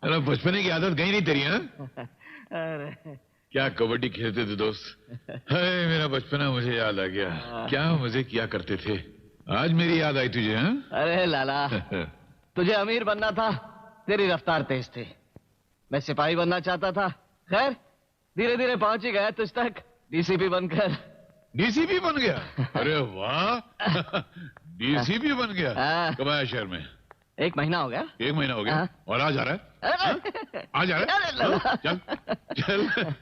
अरे बचपने की आदत गई नहीं तेरी, हाँ? क्या कबड्डी खेलते थे दोस्त। हाय मेरा बचपना मुझे याद आ गया। क्या मजे किया करते थे। आज मेरी याद आई तुझे, हाँ? अरे लाला, तुझे अमीर बनना था, तेरी रफ्तार तेज थी। मैं सिपाही बनना चाहता था, खैर धीरे धीरे पहुंच ही गया तुझ तक, डीसीपी बनकर। डीसीपी बन गया? अरे वाह, डीसीपी बन गया। कब आया शहर में? 1 महीना हो गया। 1 महीना हो गया? और आज आ रहा है? आज आ रहा है? चल चल।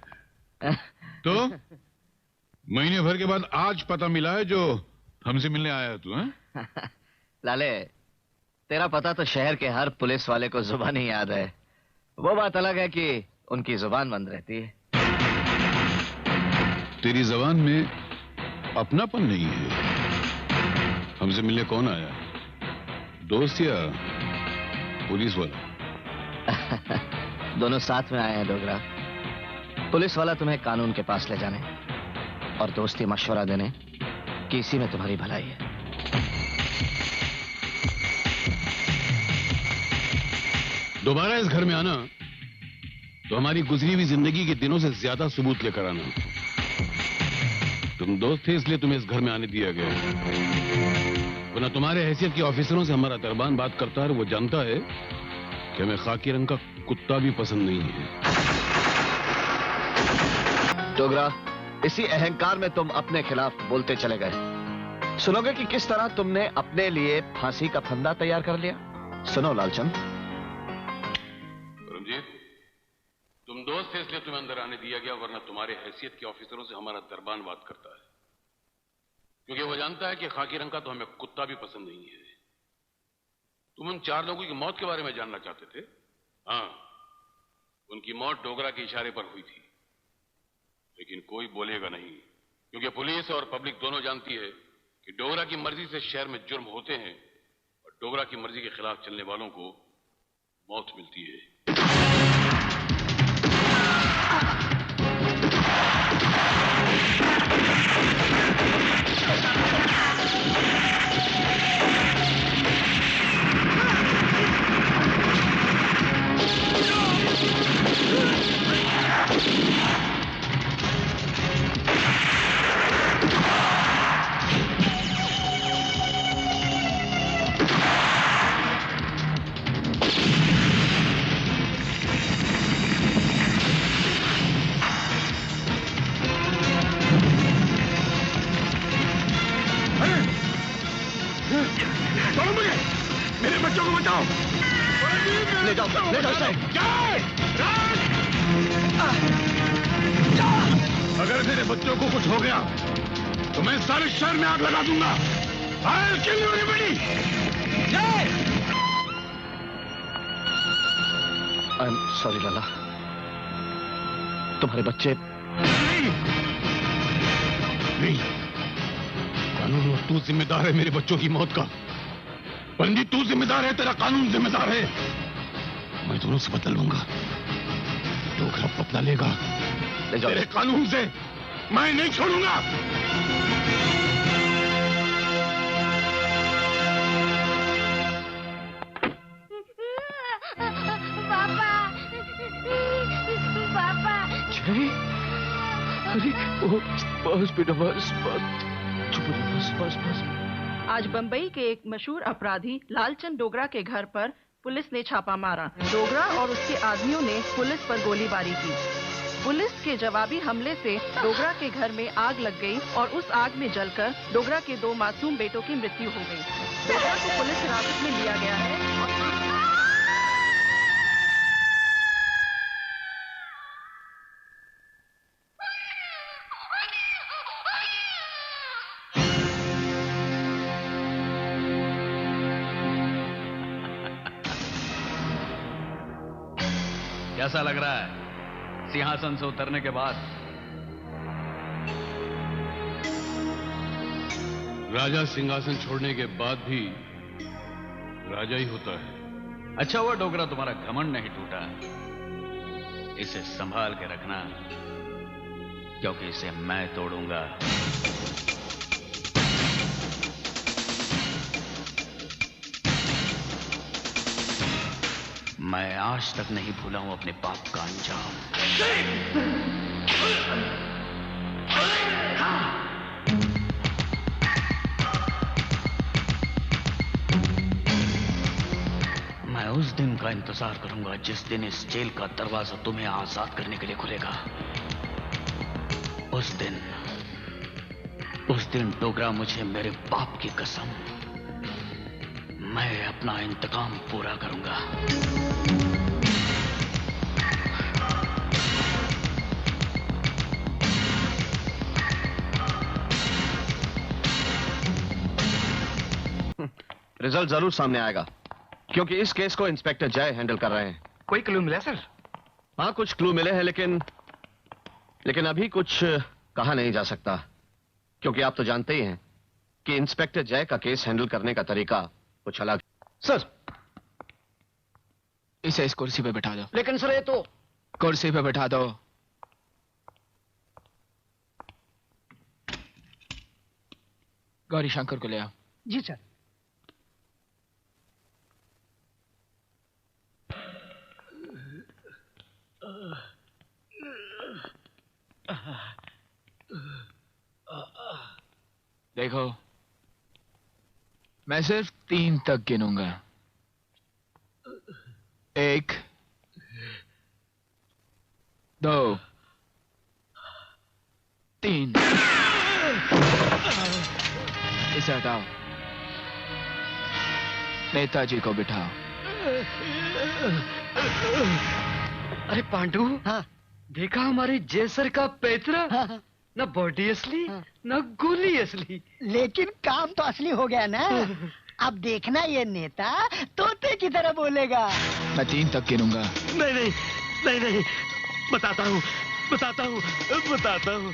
तो महीने भर के बाद आज पता मिला है जो हमसे मिलने आया है तू, हाँ? लाले, तेरा पता तो शहर के हर पुलिस वाले को जुबान ही याद है। वो बात अलग है कि उनकी जुबान बंद रहती है। तेरी जबान में अपनापन नहीं है। हमसे मिलने कौन आया? दोस्त या पुलिस वाला? दोनों साथ में आए हैं डोगरा। पुलिस वाला तुम्हें कानून के पास ले जाने और दोस्ती मशवरा देने कि इसी में तुम्हारी भलाई है। दोबारा इस घर में आना तो हमारी गुजरी हुई जिंदगी के दिनों से ज्यादा सबूत लेकर आना। तुम दोस्त थे इसलिए तुम्हें इस घर में आने दिया गया, वरना तुम्हारे हैसियत के ऑफिसरों से हमारा दरबान बात करता है, वो जानता है कि हमें खाकी रंग का कुत्ता भी पसंद नहीं है। डोगरा, इसी अहंकार में तुम अपने खिलाफ बोलते चले गए। सुनोगे कि किस तरह तुमने अपने लिए फांसी का फंदा तैयार कर लिया? सुनो लालचंद। रंजीत, तुम दोस्त थे इसलिए तुम्हें अंदर आने दिया गया, वरना तुम्हारे हैसियत के ऑफिसरों से हमारा दरबान बात करता है, क्योंकि वो जानता है कि खाकी रंग का तो हमें कुत्ता भी पसंद नहीं है। तुम उन 4 लोगों की मौत के बारे में जानना चाहते थे? हाँ, उनकी मौत डोगरा के इशारे पर हुई थी, लेकिन कोई बोलेगा नहीं, क्योंकि पुलिस और पब्लिक दोनों जानती है कि डोगरा की मर्जी से शहर में जुर्म होते हैं और डोगरा की मर्जी के खिलाफ चलने वालों को मौत मिलती है। मेरे बच्चों को बचाओ! ले जाओ इसे। अगर मेरे बच्चों को कुछ हो गया तो मैं सारे शहर में आग लगा दूंगा। I'll kill everybody! I'm sorry लाला, तुम्हारे बच्चे। नहीं, कानून और तू जिम्मेदार है मेरे बच्चों की मौत का। पंडित तू जिम्मेदार है, तेरा कानून जिम्मेदार है। मैं दोनों से बदल लूंगा। डोगरा बदला लेगा, तेरे कानून से मैं नहीं छोड़ूंगा। पापा, पापा। जय, अरे बस बेटा, बस बस, चुप हो जाओ, बस। आज बंबई के एक मशहूर अपराधी लालचंद डोगरा के घर पर पुलिस ने छापा मारा। डोगरा और उसके आदमियों ने पुलिस पर गोलीबारी की। पुलिस के जवाबी हमले से डोगरा के घर में आग लग गई और उस आग में जलकर डोगरा के 2 मासूम बेटों की मृत्यु हो गई। डोगरा को पुलिस हिरासत में लिया गया है। कैसा लग रहा है सिंहासन से उतरने के बाद? राजा सिंहासन छोड़ने के बाद भी राजा ही होता है। अच्छा हुआ डोगरा तुम्हारा घमंड नहीं टूटा। इसे संभाल के रखना, क्योंकि इसे मैं तोड़ूंगा। मैं आज तक नहीं भूला हूं अपने पाप का अंजाम। मैं उस दिन का इंतजार करूंगा जिस दिन इस जेल का दरवाजा तुम्हें आजाद करने के लिए खुलेगा। उस दिन डोगरा मुझे मेरे बाप की कसम, मैं अपना इंतकाम पूरा करूंगा। रिजल्ट जरूर सामने आएगा, क्योंकि इस केस को इंस्पेक्टर जय हैंडल कर रहे हैं। कोई क्लू मिला सर? हाँ, कुछ क्लू मिले हैं, लेकिन अभी कुछ कहा नहीं जा सकता, क्योंकि आप तो जानते ही हैं कि इंस्पेक्टर जय का केस हैंडल करने का तरीका कुछ अलग। सर, इसे इस कुर्सी पे बैठा दो। लेकिन सर, ये तो कुर्सी पे बैठा दो। गौरी शंकर को ले आओ। जी सर। देखो, मैं सिर्फ 3 तक गिनूंगा। 1, 2, 3। इसे हटाओ। नेताजी को बिठाओ। अरे पांडु, हाँ। देखा हमारे जयसर का पैतरा? हाँ। न बॉडी असली, न गोली असली। लेकिन काम तो असली हो गया ना। अब देखना, ये नेता तोते की तरह बोलेगा। मैं 3 तक गिनूंगा। नहीं नहीं नहीं नहीं, बताता हूँ बताता हूँ बताता हूँ।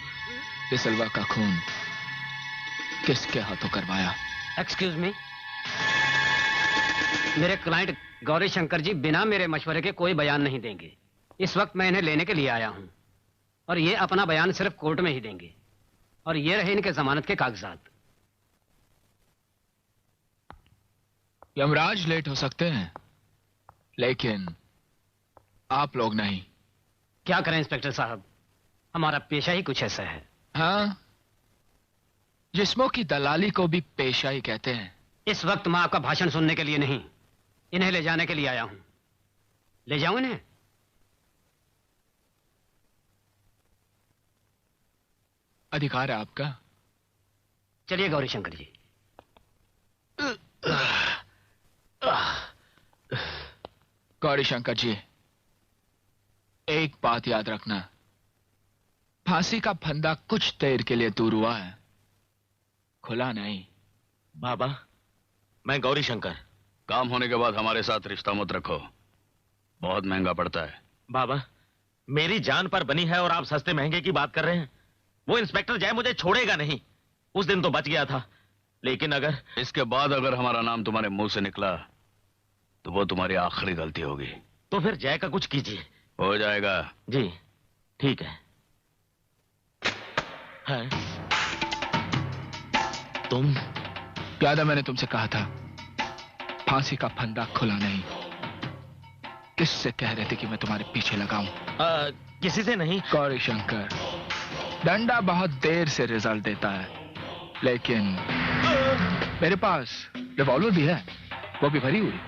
बिसलवा का खून किसके हाथों करवाया? एक्सक्यूज मी, मेरे क्लाइंट गौरी शंकर जी बिना मेरे मशवरे के कोई बयान नहीं देंगे। इस वक्त मैं इन्हें लेने के लिए आया हूं और ये अपना बयान सिर्फ कोर्ट में ही देंगे। और ये रहे इनके जमानत के कागजात। यमराज लेट हो सकते हैं, लेकिन आप लोग नहीं। क्या करें इंस्पेक्टर साहब, हमारा पेशा ही कुछ ऐसा है। हाँ, जिस्मों की दलाली को भी पेशा ही कहते हैं। इस वक्त मैं आपका भाषण सुनने के लिए नहीं, इन्हें ले जाने के लिए आया हूं। ले जाऊं इन्हें? अधिकार है आपका। चलिए गौरी शंकर जी। गौरी शंकर जी, एक बात याद रखना, फांसी का फंदा कुछ देर के लिए दूर हुआ है, खुला नहीं। बाबा, मैं गौरी शंकर। काम होने के बाद हमारे साथ रिश्ता मत रखो, बहुत महंगा पड़ता है। बाबा, मेरी जान पर बनी है और आप सस्ते महंगे की बात कर रहे हैं। वो इंस्पेक्टर जय मुझे छोड़ेगा नहीं। उस दिन तो बच गया था, लेकिन अगर इसके बाद अगर हमारा नाम तुम्हारे मुंह से निकला तो वो तुम्हारी आखिरी गलती होगी। तो फिर जय का कुछ कीजिए। हो जाएगा। जी ठीक है। तुम याद है मैंने तुमसे कहा था फांसी का फंदा खुला नहीं। किससे कह रहे थे कि मैं तुम्हारे पीछे लगाऊं? किसी से नहीं। गौरी शंकर, डंडा बहुत देर से रिजल्ट देता है, लेकिन मेरे पास रिवॉल्वर भी है, वो भी भरी हुई।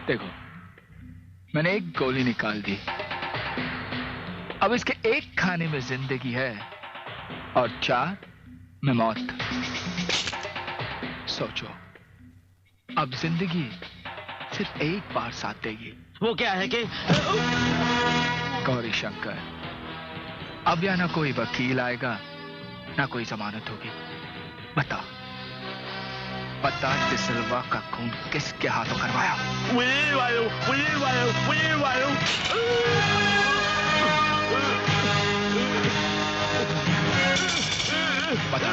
देखो, मैंने एक गोली निकाल दी। अब इसके एक खाने में जिंदगी है और 4 में मौत। सोचो, अब जिंदगी सिर्फ एक बार साथ देगी। वो क्या है कि गौरी शंकर, अब या ना कोई वकील आएगा ना कोई जमानत होगी। बता बिसलवा का खून किसके हाथों करवाया? बता।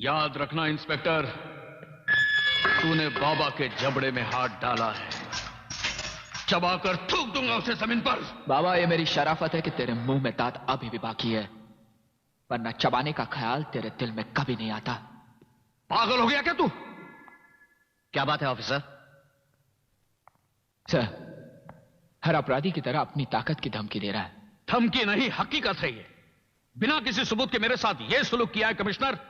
याद रखना इंस्पेक्टर, तूने बाबा के जबड़े में हाथ डाला है, चबाकर थूक दूंगा उसे जमीन पर। बाबा, ये मेरी शराफत है कि तेरे मुंह में दांत अभी भी बाकी है, वरना चबाने का ख्याल तेरे दिल में कभी नहीं आता। पागल हो गया क्या तू? क्या बात है ऑफिसर? सर, हर अपराधी की तरह अपनी ताकत की धमकी दे रहा है। धमकी नहीं, हकीकत है ये। बिना किसी सबूत के मेरे साथ ये सलूक किया है कमिश्नर।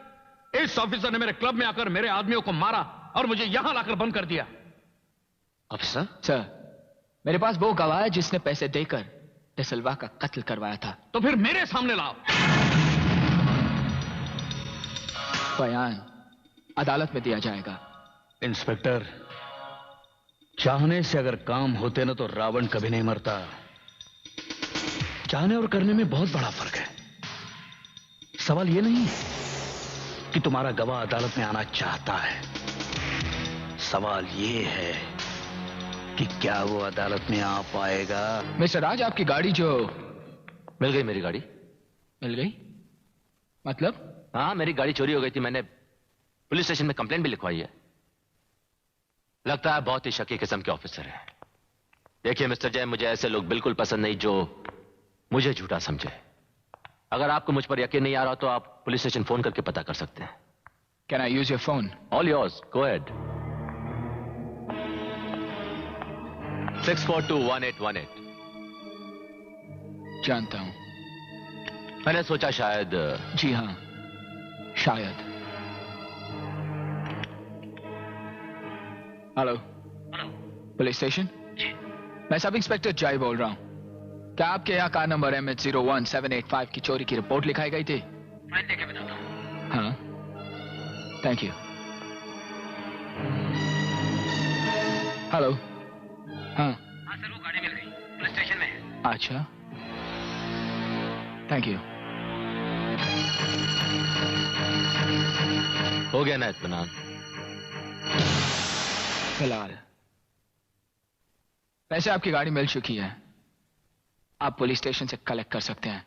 इस ऑफिसर ने मेरे क्लब में आकर मेरे आदमियों को मारा और मुझे यहां लाकर बंद कर दिया। ऑफिसर? सर, मेरे पास वो गवाह है जिसने पैसे देकर डिसिल्वा का कत्ल करवाया था। तो फिर मेरे सामने लाओ। बयान अदालत में दिया जाएगा। इंस्पेक्टर, चाहने से अगर काम होते ना तो रावण कभी नहीं मरता। चाहने और करने में बहुत बड़ा फर्क है। सवाल यह नहीं कि तुम्हारा गवाह अदालत में आना चाहता है, सवाल यह है कि क्या वो अदालत में आ पाएगा। मिस्टर राज, आपकी गाड़ी जो मिल गई, मेरी गाड़ी मिल गई? मतलब? हाँ, मेरी गाड़ी चोरी हो गई थी। मैंने पुलिस स्टेशन में कंप्लेंट भी लिखवाई है। लगता है बहुत ही शकी किस्म के ऑफिसर हैं। देखिए मिस्टर जय, मुझे ऐसे लोग बिल्कुल पसंद नहीं जो मुझे झूठा समझे। अगर आपको मुझ पर यकीन नहीं आ रहा तो आप पुलिस स्टेशन फोन करके पता कर सकते हैं। Can I use your phone? All yours, go ahead. 6421818। जानता हूं। मैंने सोचा शायद। जी हां, शायद। हेलो। Police station? जी। मैं सब इंस्पेक्टर जय बोल रहा हूं। क्या आपके यहाँ कार नंबर MH01785 की चोरी की रिपोर्ट लिखाई गई थी? फाइल देके बताता हूं। हाँ, थैंक यू। हेलो। हाँ सर, वो गाड़ी मिल गई, पुलिस स्टेशन में है। अच्छा, थैंक यू। हो गया ना इत्मीनान? फिलहाल वैसे आपकी गाड़ी मिल चुकी है, आप पुलिस स्टेशन से कलेक्ट कर सकते हैं।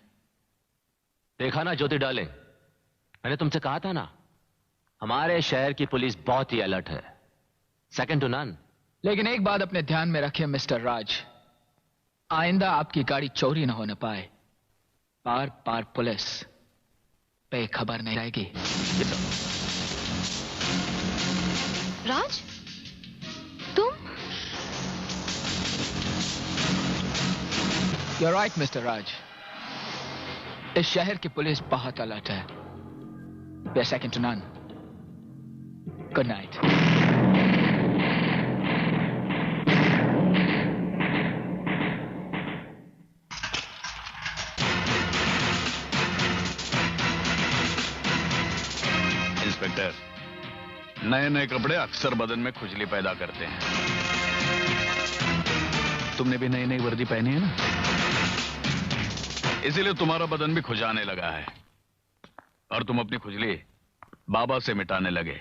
देखा ना ज्योति डार्लिंग, मैंने तुमसे कहा था ना, हमारे शहर की पुलिस बहुत ही अलर्ट है, सेकंड टू नन। लेकिन एक बात अपने ध्यान में रखिए मिस्टर राज, आइंदा आपकी गाड़ी चोरी न होने पाए। बार बार पुलिस बेखबर नहीं रहेगी। राज, तुम? You're right, मिस्टर राज। इस शहर की पुलिस बहुत अलर्ट है। We are second to none. Good night. Inspector, नए नए कपड़े अक्सर बदन में खुजली पैदा करते हैं। तुमने भी नई नई वर्दी पहनी है ना, इसीलिए तुम्हारा बदन भी खुजाने लगा है और तुम अपनी खुजली बाबा से मिटाने लगे।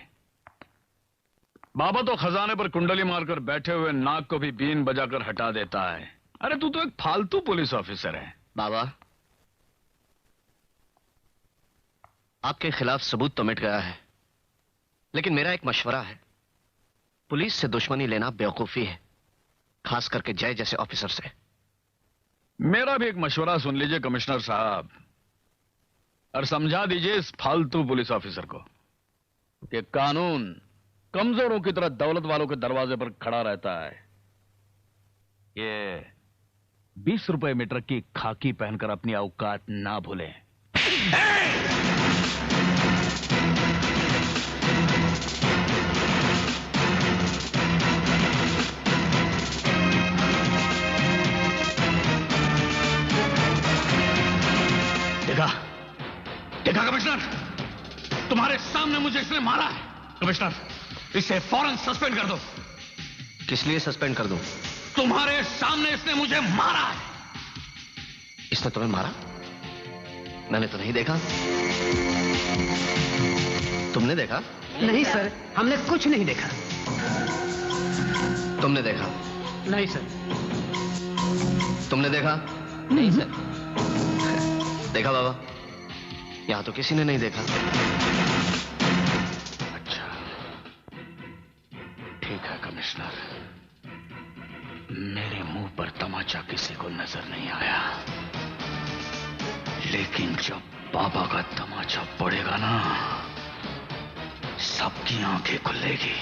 बाबा तो खजाने पर कुंडली मारकर बैठे हुए नाग को भी बीन बजाकर हटा देता है। अरे तू तो एक फालतू पुलिस ऑफिसर है। बाबा, आपके खिलाफ सबूत तो मिट गया है, लेकिन मेरा एक मशवरा है। पुलिस से दुश्मनी लेना बेवकूफी है, खास करके जय जैसे ऑफिसर से। मेरा भी एक मशवरा सुन लीजिए कमिश्नर साहब, और समझा दीजिए इस फालतू पुलिस ऑफिसर को कि कानून कमजोरों की तरह दौलत वालों के दरवाजे पर खड़ा रहता है। ये 20 रुपए मीटर की खाकी पहनकर अपनी औकात ना भूलें। देखा कमिश्नर, तुम्हारे सामने मुझे इसने मारा है। कमिश्नर, इसे फौरन सस्पेंड कर दो। किस लिए सस्पेंड कर दूं? तुम्हारे सामने इसने मुझे मारा है। इसने तुम्हें मारा? मैंने तो नहीं देखा। तुमने देखा? नहीं सर, हमने कुछ नहीं देखा। तुमने देखा? नहीं सर। तुमने देखा? नहीं सर। देखा बाबा, यहां तो किसी ने नहीं देखा। काउंसलर, मेरे मुंह पर तमाचा किसी को नजर नहीं आया, लेकिन जब बाबा का तमाचा पड़ेगा ना, सबकी आंखें खुलेगी।